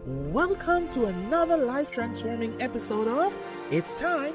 Welcome to another life-transforming episode of It's Time.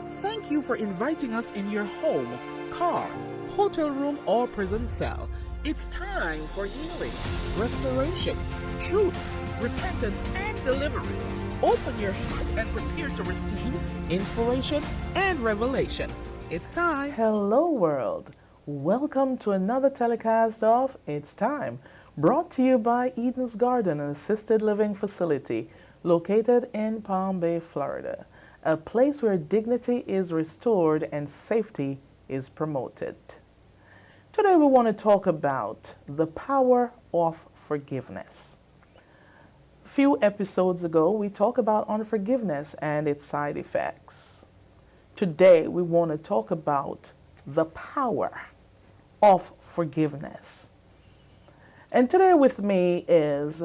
Thank you for inviting us in your home, car, hotel room, or prison cell. It's time for healing, restoration, truth, repentance, and deliverance. Open your heart and prepare to receive inspiration and revelation. It's time. Hello, world. Welcome to another telecast of It's Time, brought to you by Eden's Garden, an assisted living facility located in Palm Bay, Florida, a place where dignity is restored and safety is promoted. Today we want to talk about the power of forgiveness. A few episodes ago, we talked about unforgiveness and its side effects. Today we want to talk about the power of forgiveness. And today with me is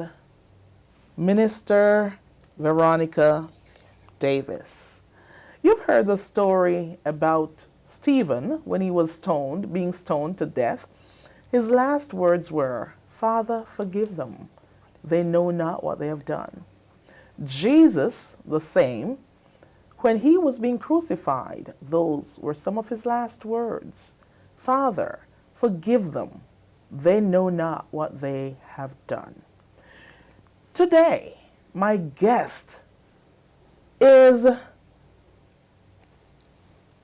Minister Veronica Davis. You've heard the story about Stephen when he was being stoned to death. His last words were, "Father, forgive them. They know not what they have done." Jesus, the same, when he was being crucified, those were some of his last words. "Father, forgive them. They know not what they have done." Today, my guest is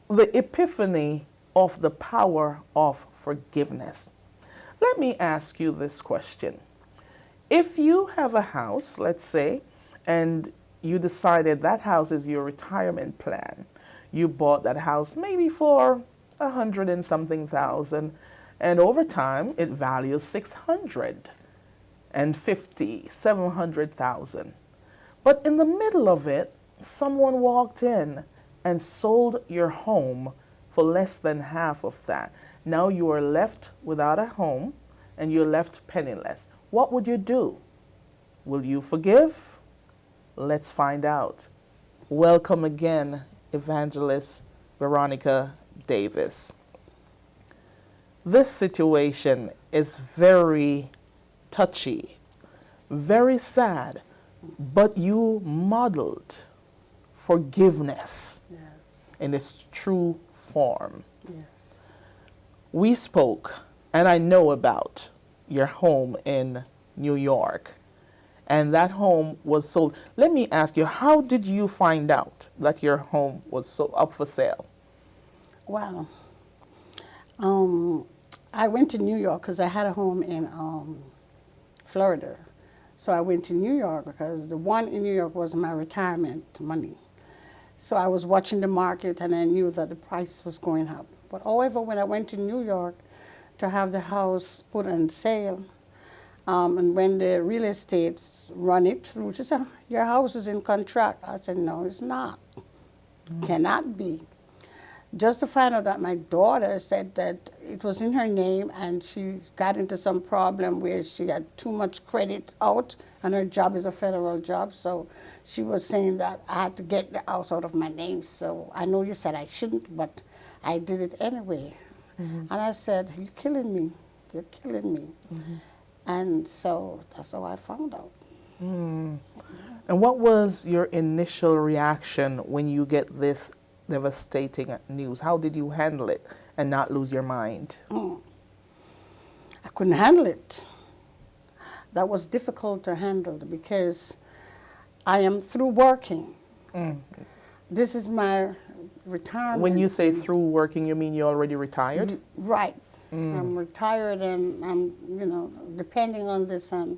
the epiphany of the power of forgiveness. Let me ask you this question. If you have a house, let's say, and you decided that house is your retirement plan, you bought that house maybe for 100 and something thousand, and over time it values 650, 700,000. But in the middle of it, someone walked in and sold your home for less than half of that. Now you are left without a home and you're left penniless. What would you do? Will you forgive? Let's find out. Welcome again, Evangelist Veronica Davis. This situation is very touchy, very sad, but you modeled forgiveness in its true form. Yes. We spoke, and I know about your home in New York, and that home was sold. Let me ask you, how did you find out that your home was up for sale? Well, I went to New York because I had a home in Florida. So I went to New York because the one in New York was my retirement money. So I was watching the market and I knew that the price was going up. But however, when I went to New York to have the house put on sale, and when the real estate run it through, she said, "Your house is in contract." I said, "No, it's not. Cannot be." Just to find out that my daughter said that it was in her name and she got into some problem where she had too much credit out and her job is a federal job. So she was saying that I had to get the house out of my name. So I know you said I shouldn't, but I did it anyway. Mm-hmm. And I said, "You're killing me. You're killing me." Mm-hmm. And so that's how I found out. Mm. And what was your initial reaction when you get this devastating news? How did you handle it and not lose your mind? I couldn't handle it. That was difficult to handle because I am through working. This is my retirement. When you say through working, you mean you're already retired? Right. I'm retired and I'm, depending on this, and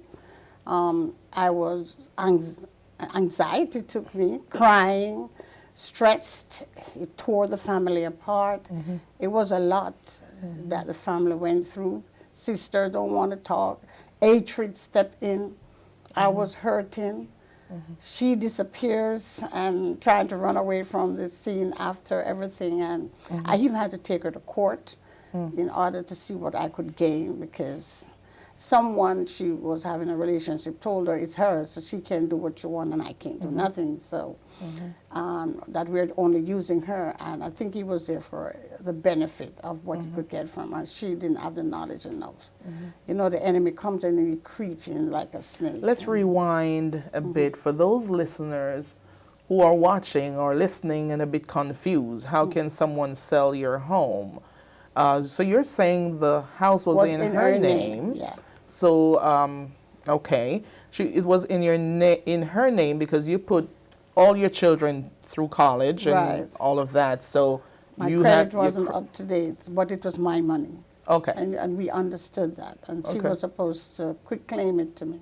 I was, anxiety took me, crying, stressed. It tore the family apart. Mm-hmm. It was a lot that the family went through. Sisters don't want to talk. Hatred stepped in. I was hurting. She disappears and trying to run away from the scene after everything. And I even had to take her to court in order to see what I could gain, because someone she was having a relationship told her it's hers, so she can do what she wants and I can't do nothing. So that we're only using her, and I think he was there for the benefit of what he could get from her. She didn't have the knowledge enough. You know, the enemy comes in and he creeps in like a snake. Let's rewind a bit for those listeners who are watching or listening and a bit confused. How can someone sell your home? So you're saying the house was in her name. Yeah. So, okay. It was in in her name because you put all your children through college and Right. all of that. So My you credit had wasn't up to date, but it was my money. Okay. And we understood that. And she Okay. was supposed to quick claim it to me.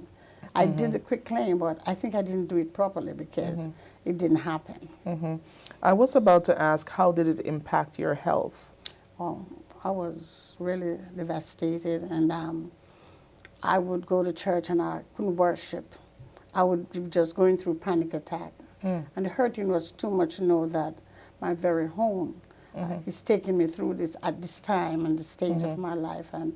I did the quick claim, but I think I didn't do it properly because it didn't happen. I was about to ask, how did it impact your health? Oh, I was really devastated, and I would go to church and I couldn't worship. I would be just going through panic attack. And the hurting was too much to know that my very home is taking me through this at this time and the stage of my life. And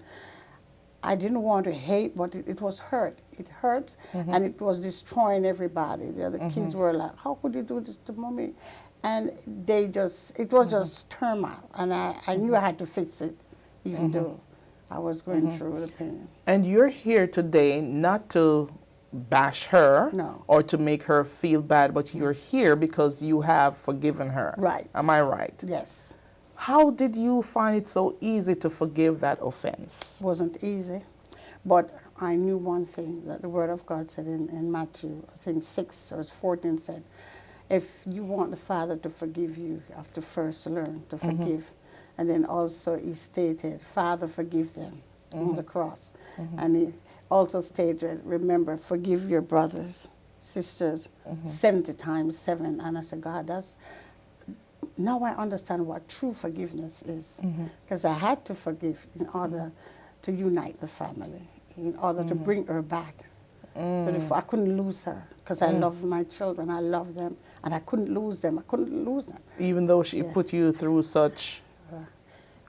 I didn't want to hate, but it was hurt. It hurt, and it was destroying everybody. The other kids were like, how could you do this to mommy? And it was just turmoil. And I knew I had to fix it, even though I was going through the pain. And you're here today not to bash her No. or to make her feel bad, but you're here because you have forgiven her. Right. Am I right? Yes. How did you find it so easy to forgive that offense? Wasn't easy, but I knew one thing that the Word of God said in Matthew, I think 6 or 14 said, if you want the Father to forgive you, you have to first learn to forgive. And then also he stated, Father, forgive them on the cross. And he also stated, remember, forgive your brothers, sisters, 70 times 7. And I said, God, now I understand what true forgiveness is. Because I had to forgive in order to unite the family, in order to bring her back. I couldn't lose her because I love my children. I love them. And I couldn't lose them. I couldn't lose them. Even though she put you through such...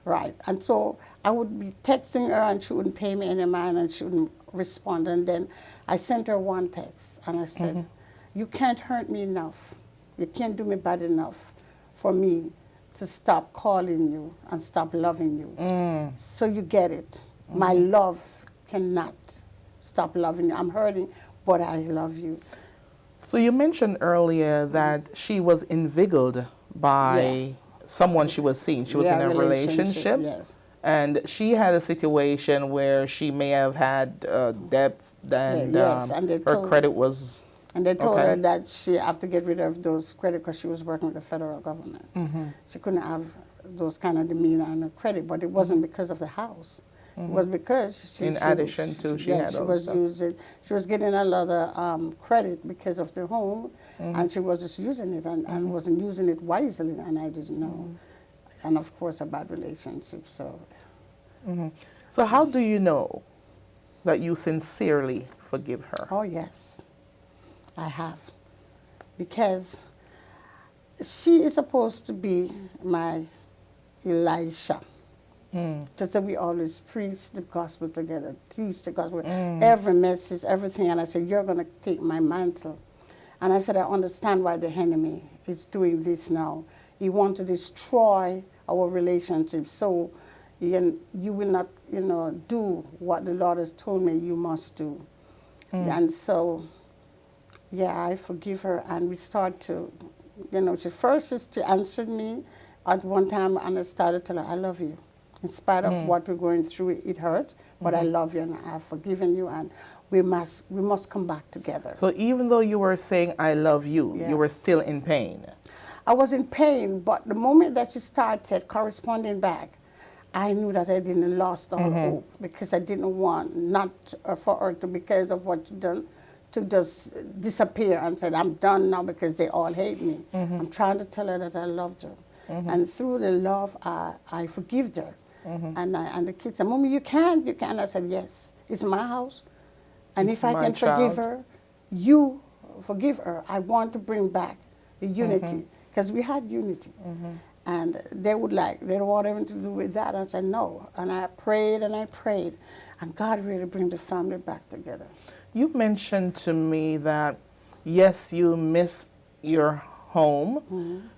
Right. And so I would be texting her and she wouldn't pay me any mind and she wouldn't respond. And then I sent her one text and I said, you can't hurt me enough. You can't do me bad enough for me to stop calling you and stop loving you. So you get it. My love cannot stop loving you. I'm hurting, but I love you. So you mentioned earlier that she was inveigled by someone she was seeing. She was in a relationship. Yes. And she had a situation where she may have had debts and, and her credit was... And they told her that she had to get rid of those credit because she was working with the federal government. She couldn't have those kind of demeanor on her credit, but it wasn't because of the house. It was because she was getting a lot of credit because of the home, and she was just using it and wasn't using it wisely, and I didn't know. And of course, a bad relationship. So how do you know that you sincerely forgive her? Oh yes, I have, because she is supposed to be my Elisha. Just that we always preach the gospel together, teach the gospel, every message, everything. And I said, you're going to take my mantle. And I said, I understand why the enemy is doing this now. He wants to destroy our relationship. So you will not, do what the Lord has told me you must do. And so, I forgive her. And we start to, she answered me at one time, and I started to tell her, I love you. In spite of what we're going through, it hurts, but I love you and I have forgiven you, and we must come back together. So even though you were saying, I love you, you were still in pain? I was in pain, but the moment that she started corresponding back, I knew that I didn't lost all hope, because I didn't want for her to, because of what she done, to just disappear and said, I'm done now because they all hate me. I'm trying to tell her that I loved her. And through the love, I forgave her. And the kids said, Mommy, you can. I said, yes, it's my house. And if I can forgive her, you forgive her. I want to bring back the unity, because we had unity. And they don't want anything to do with that. I said, no. And I prayed and I prayed. And God really bring the family back together. You mentioned to me that, yes, you miss your home,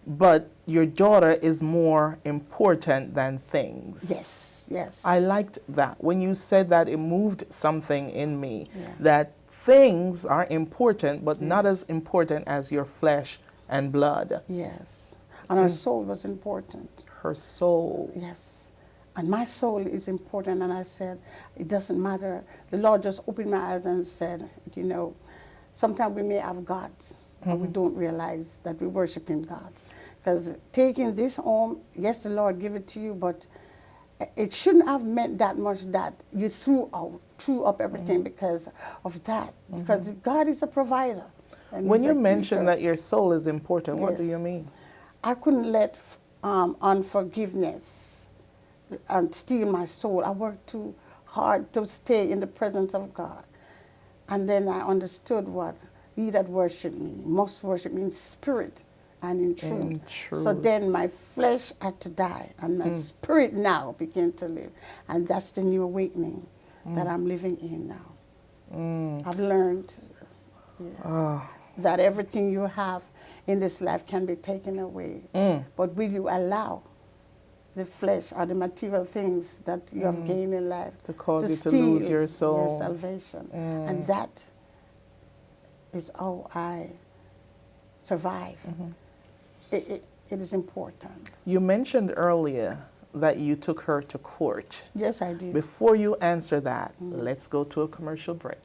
but your daughter is more important than things. Yes, yes. I liked that. When you said that, it moved something in me, Yeah. that things are important, but not as important as your flesh and blood. Yes. And her soul was important. Her soul. Yes. And my soul is important. And I said, it doesn't matter. The Lord just opened my eyes and said, you know, sometimes we may have gods, and we don't realize that we're worshiping God. Because taking this home, yes, the Lord give it to you, but it shouldn't have meant that much that you threw up everything because of that. Because God is a provider. And When He's you a mention keeper. that your soul is important, what Yeah. do you mean? I couldn't let unforgiveness and steal my soul. I worked too hard to stay in the presence of God. And then I understood what he that worship me must worship me in spirit and in truth. In truth. So then my flesh had to die and my spirit now began to live. And that's the new awakening that I'm living in now. I've learned that everything you have in this life can be taken away. But will you allow the flesh or the material things that you have gained in life To cause you to steal lose your soul. your salvation? And that is how I survive. It is important. You mentioned earlier that you took her to court. Yes, I did. Before you answer that, let's go to a commercial break.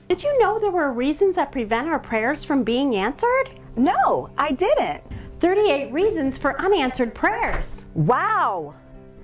Did you know there were reasons that prevent our prayers from being answered? No, I didn't. 38 reasons for unanswered prayers. Wow.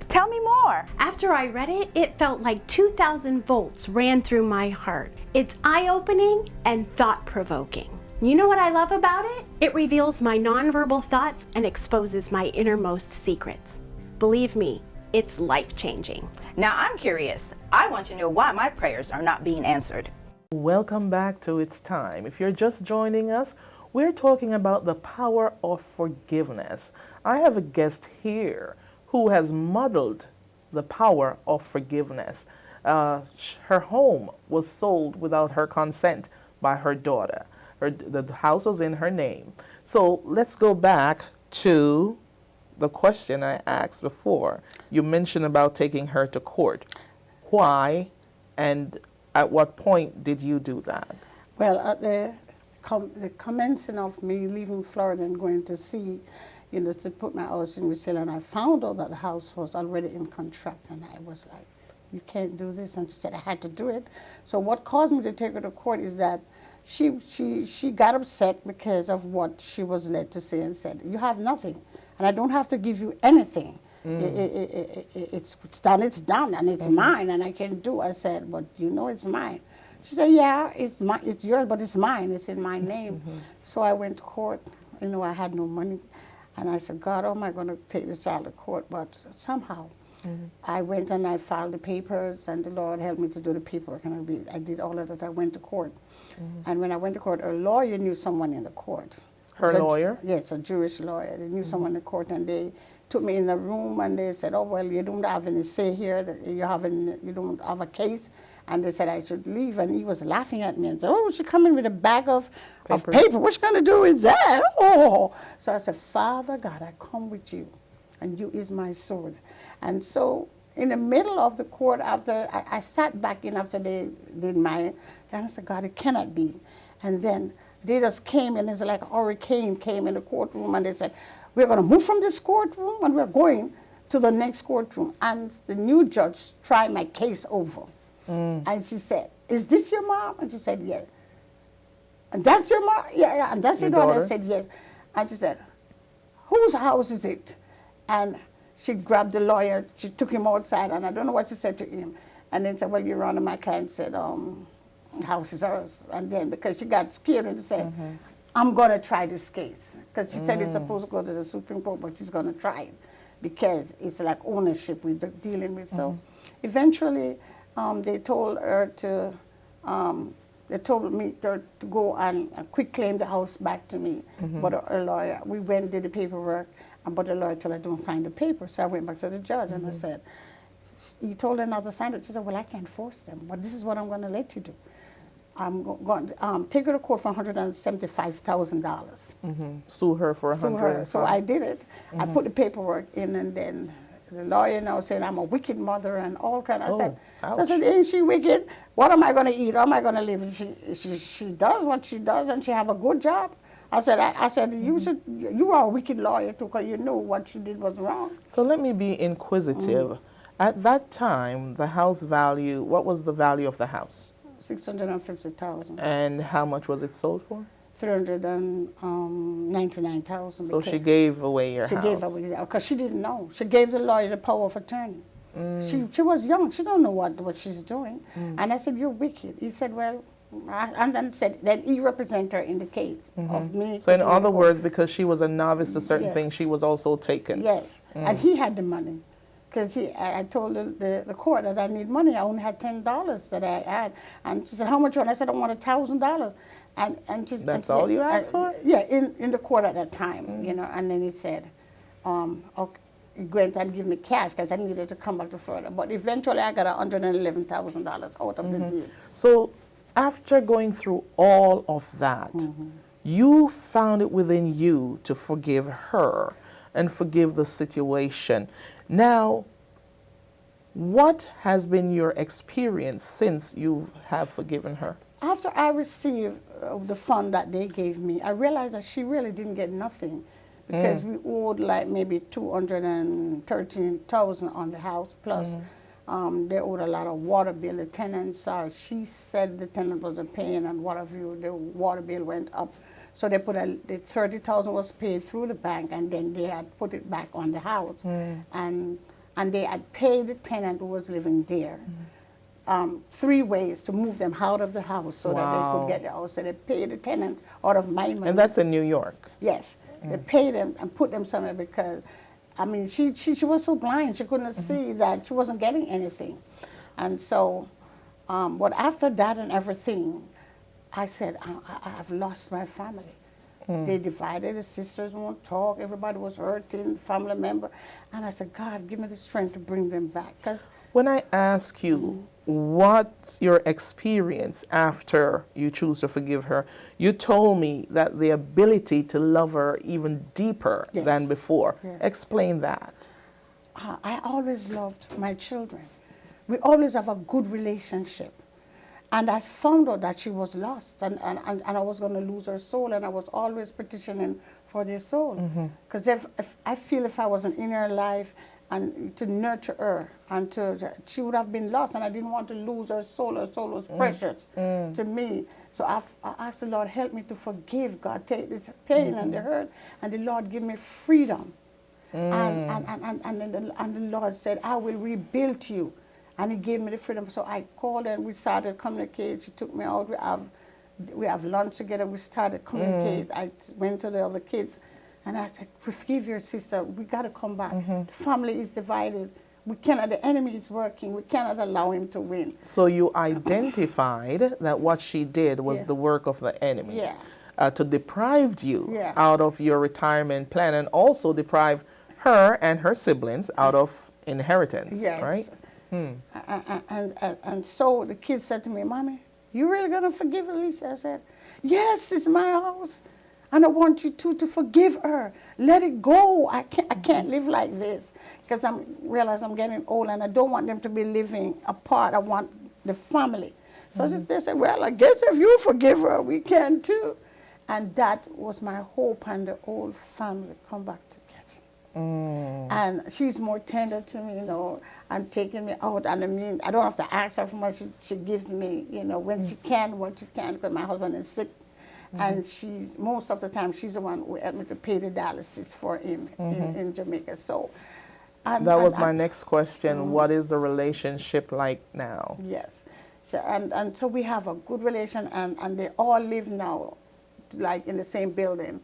Tell me more. After I read it, it felt like 2,000 volts ran through my heart. It's eye-opening and thought-provoking. You know what I love about it? It reveals my nonverbal thoughts and exposes my innermost secrets. Believe me, it's life-changing. Now I'm curious. I want to know why my prayers are not being answered. Welcome back to It's Time. If you're just joining us, we're talking about the power of forgiveness. I have a guest here who has modeled the power of forgiveness. Her home was sold without her consent by her daughter. The house was in her name. So let's go back to the question I asked before. You mentioned about taking her to court. Why and at what point did you do that? Well, at the commencing of me leaving Florida and going to see, to put my house in resale, and I found out that the house was already in contract, and I was like, you can't do this. And she said I had to do it. So what caused me to take her to court is that she got upset because of what she was led to say and said, you have nothing, and I don't have to give you anything. It's done, and it's mine, and I can do. I said, but it's mine. She said, yeah, it's yours, but it's mine. It's in my name. So I went to court. I had no money, and I said, God, how am I going to take this child to court? But somehow, I went and I filed the papers, and the Lord helped me to do the paperwork, and I did all of that. I went to court, and when I went to court, a lawyer knew someone in the court. Her lawyer? Yes, a Jewish lawyer. They knew someone in the court, and they took me in the room, and they said, oh, well, you don't have any say here. You don't have a case. And they said I should leave, and he was laughing at me and said, oh, she come in with a bag of paper. What you going to do with that? Oh. So I said, Father God, I come with you, and you is my sword. And so in the middle of the court, after I sat back in after they did my, and I said, God, it cannot be. And then they just came, and it's like a hurricane came in the courtroom, and they said, we're going to move from this courtroom, and we're going to the next courtroom. And the new judge tried my case over. And she said, is this your mom? And she said, yes. And that's your mom? Yeah. And that's your daughter? I said, yes. And she said, whose house is it? And she grabbed the lawyer. She took him outside, and I don't know what she said to him. And then said, well, Your Honor, my client said, house is ours. And then because she got scared and said, I'm going to try this case. Because she said it's supposed to go to the Supreme Court, but she's going to try it because it's like ownership we're dealing with. So eventually, they told her to, they told me to go and quick claim the house back to me. But her lawyer, we went, did the paperwork, but the lawyer told her, don't sign the paper. So I went back to the judge and I said, he told her not to sign it. She said, well, I can't force them, but this is what I'm going to let you do. I'm going to take her to court for $175,000. Sue her for Sue her. So I did it. I put the paperwork in, and then the lawyer now said I'm a wicked mother and all kind of. So I said, ain't she wicked? What am I going to eat? How am I going to live? And she does what she does, and she have a good job. I said, you are a wicked lawyer too, because you knew what she did was wrong. So let me be inquisitive. At that time, the house value, what was the value of the house? $650,000. And how much was it sold for? $399,000. So she gave away your house. She gave away, because she didn't know. She gave the lawyer the power of attorney. She was young. She don't know what she's doing. And I said, you're wicked. He said, well, and then he represented her in the case of me. So in other words, because she was a novice to certain things, she was also taken. Yes, and he had the money. Because I told the court that I need money. I only had $10 that I had. And she said, how much? And I said, I want $1,000. And she, That's all you asked for? Yeah, in the court at that time, you know. And then he said, okay, he went and give me cash because I needed to come back to Florida. But eventually I got $111,000 out of the deal. So after going through all of that, you found it within you to forgive her and forgive the situation. Now, what has been your experience since you have forgiven her? After I received the fund that they gave me, I realized that she really didn't get nothing, because we owed like maybe $213,000 on the house, plus they owed a lot of water bill. The tenants she said the tenant wasn't paying, and whatever, the water bill went up. So they put the $30,000 was paid through the bank, and then they had put it back on the house, and they had paid the tenant who was living there 3 ways to move them out of the house so that they could get the house. So they paid the tenant out of my money. And that's in New York. Yes, they paid them and put them somewhere, because I mean she was so blind she couldn't see that she wasn't getting anything, and so but after that and everything, I said, I've lost my family. They divided, the sisters won't talk, everybody was hurting, family member. And I said, God, give me the strength to bring them back. Cause when I ask you what's your experience after you choose to forgive her, you told me that the ability to love her even deeper than before. Explain that. I always loved my children. We always have a good relationship. And I found out that she was lost, and I was going to lose her soul, and I was always petitioning for their soul. Because if I feel if I wasn't in her life and to nurture her, and she would have been lost, and I didn't want to lose her soul. Her soul was precious to me. So I asked the Lord, help me to forgive, God, take this pain and the hurt, and the Lord give me freedom. And the Lord said, I will rebuild you. And he gave me the freedom. So I called her and we started communicating. She took me out. We have lunch together. We started communicating. I went to the other kids and I said, forgive your sister. We got to come back. The family is divided. We cannot, the enemy is working. We cannot allow him to win. So you identified that what she did was the work of the enemy. To deprive you out of your retirement plan, and also deprive her and her siblings out of inheritance, right? And so the kids said to me, Mommy, you really going to forgive Elisa? I said, yes, it's my house. And I want you to forgive her. Let it go. I can't live like this. Because I realize I'm getting old and I don't want them to be living apart. I want the family. So they said, well, I guess if you forgive her, we can too. And that was my hope, and the old family come back together. And she's more tender to me, you know, and taking me out. And I mean, I don't have to ask her for much. She gives me, you know, when she can, what she can, because my husband is sick. And she's, most of the time, she's the one who helped me to pay the dialysis for him in Jamaica. So that was my next question. What is the relationship like now? Yes. So, and so we have a good relation, and they all live now, like in the same building.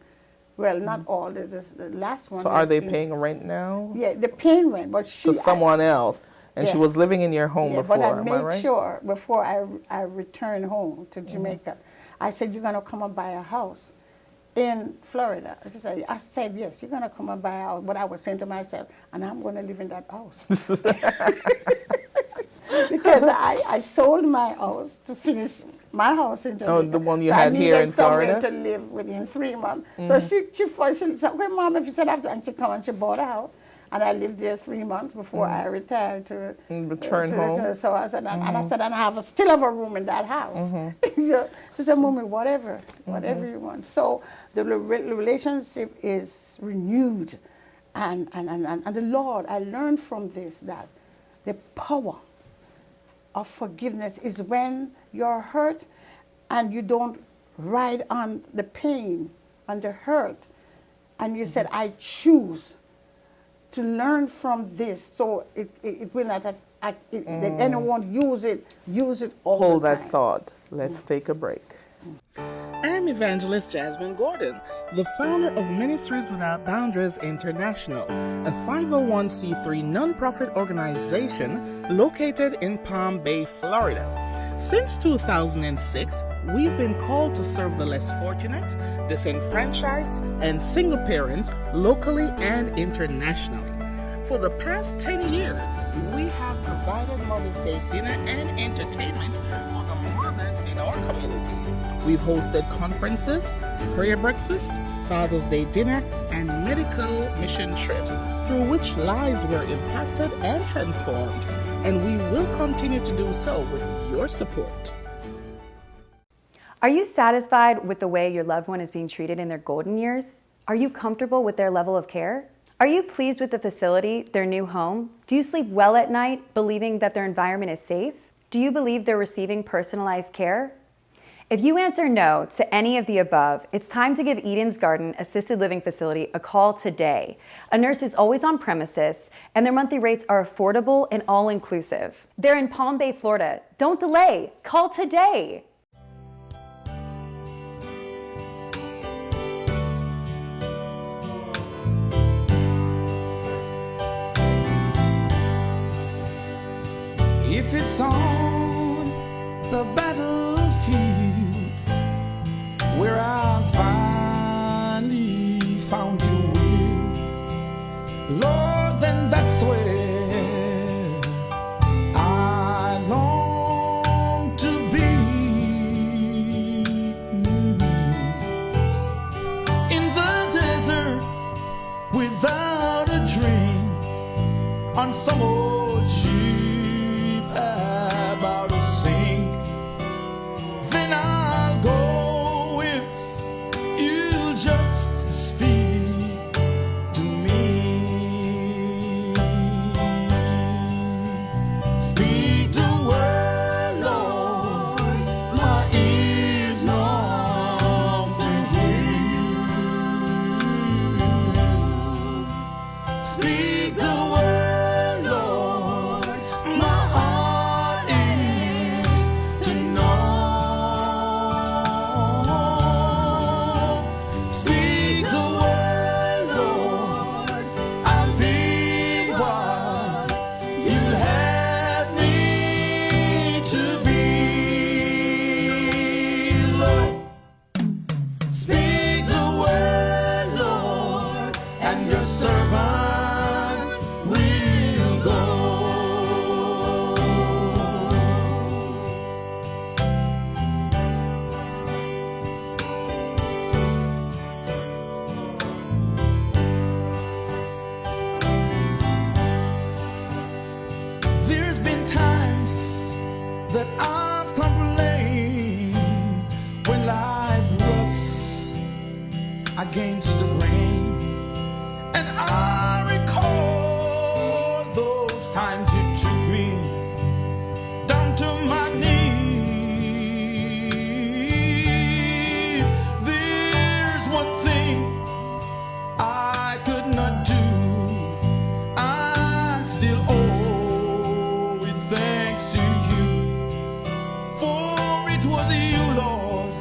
Well, not all. The last one. So are they paying rent now? Yeah, they're paying rent, but she. To someone else, and she was living in your home before. But I made right? sure before I returned home to Jamaica, I said, "You're gonna come and buy a house," in Florida. She said, I said, yes, you're going to come and buy a house. But I was saying to myself, and I'm going to live in that house. Because I sold my house to finish my house in Jamaica. Oh, the one you had here in Florida? I needed somewhere to live within 3 months. So she said, okay, Mom, if you said after, and she come and she bought a house. And I lived there 3 months before I retired to return home. So I said, and I said, and I still have a room in that house. So she said, Mommy, whatever you want. So the relationship is renewed. And the Lord, I learned from this that the power of forgiveness is when you're hurt and you don't ride on the pain, on the hurt. And you said, I choose to learn from this, so it will not, anyone use it all Hold the time. that thought. Let's take a break. I'm Evangelist Jasmine Gordon, the founder of Ministries Without Boundaries International, a 501c3 nonprofit organization located in Palm Bay, Florida. Since 2006, we've been called to serve the less fortunate, disenfranchised, and single parents locally and internationally. For the past 10 years, we have provided Mother's Day dinner and entertainment for the mothers in our community. We've hosted conferences, prayer breakfast, Father's Day dinner, and medical mission trips through which lives were impacted and transformed. And we will continue to do so with your support. Are you satisfied with the way your loved one is being treated in their golden years? Are you comfortable with their level of care? Are you pleased with the facility, their new home? Do you sleep well at night, believing that their environment is safe? Do you believe they're receiving personalized care? If you answer no to any of the above, it's time to give Eden's Garden Assisted Living Facility a call today. A nurse is always on premises, and their monthly rates are affordable and all-inclusive. They're in Palm Bay, Florida. Don't delay. Call today. If it's on the battlefield where I finally found your will, Lord, then that's where I long to be. In the desert without a drink, on some old ship about to sink, then I'll go if you'll just speak to me. Speak the word, Lord, my ears long to hear. Speak the word, Lord, my heart is to know. Speak the word, Lord, I'll be what you'll have me to be, Lord. Speak the word, Lord, and your servant will go. There's been times that I've complained when life rubs against the grain, and I recall those times you took me down to my knees. There's one thing I could not do. I still owe it thanks to you, for it was you, Lord,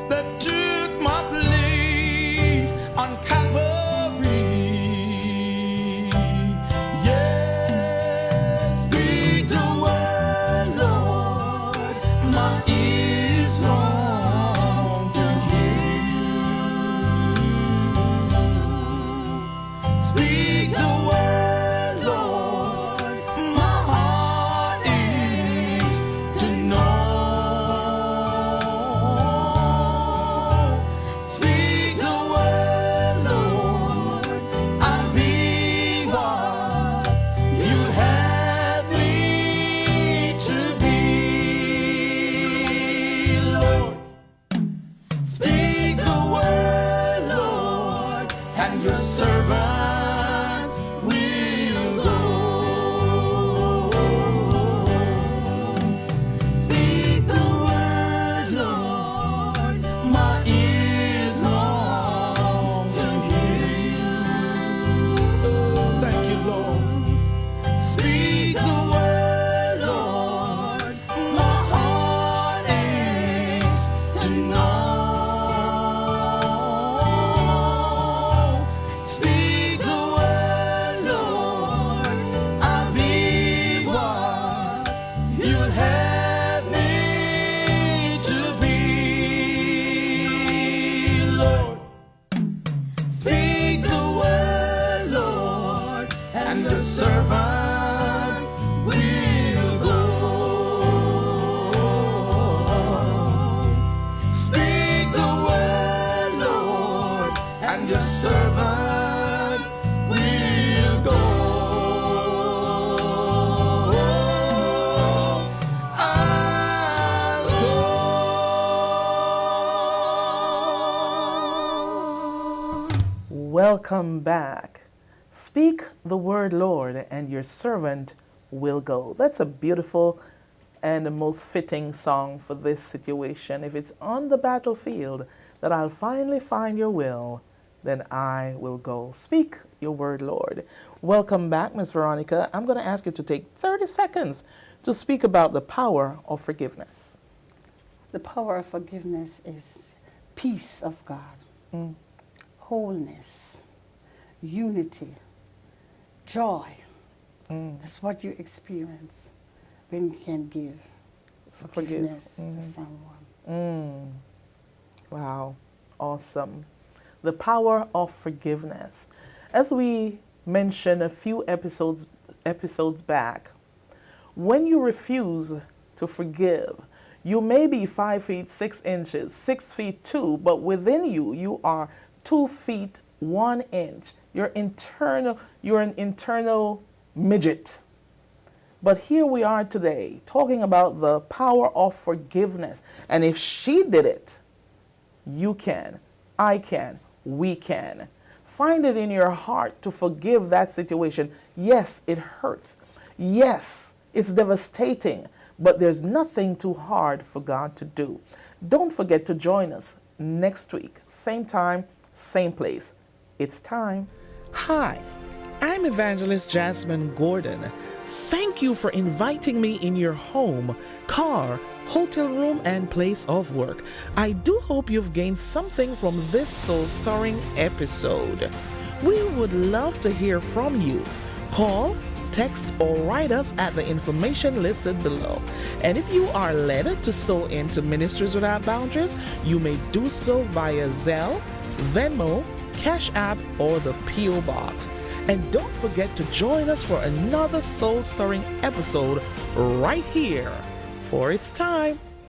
that took my place on Calvary. Speak the word, Lord, and your servant will go. Speak the word, Lord, my ears long to hear you. Thank you, Lord. Speak the word, Lord, my heart aches to know. Speak the word, Lord, I'll be what you'd have me to be, Lord. Speak the word, Lord, and your servant will go. Speak the word, Lord, and your servant will go. I'll go. Welcome back. Speak the word, Lord, and your servant will go. That's a beautiful and the most fitting song for this situation. If it's on the battlefield that I'll finally find your will, then I will go. Speak your word, Lord. Welcome back, Miss Veronica. I'm going to ask you to take 30 seconds to speak about the power of forgiveness. The power of forgiveness is peace of God, wholeness, unity, joy. That's what you experience when you can give forgiveness to someone. Wow, awesome. The power of forgiveness. As we mentioned a few episodes back, when you refuse to forgive, you may be 5 feet 6 inches, 6 feet 2, but within you, you are 2 feet 1 inch. You're an internal midget. But here we are today talking about the power of forgiveness. And if she did it, you can, I can, we can. Find it in your heart to forgive that situation. Yes, it hurts. Yes, it's devastating, but there's nothing too hard for God to do. Don't forget to join us next week, same time, same place. It's time. Hi, I'm Evangelist Jasmine Gordon. Thank you for inviting me in your home, car, hotel room, and place of work. I do hope you've gained something from this soul-stirring episode. We would love to hear from you. Call, text, or write us at the information listed below. And if you are led to sow into Ministries Without Boundaries, you may do so via Zelle, Venmo, Cash App, or the P.O. Box. And don't forget to join us for another soul-stirring episode right here. For it's time.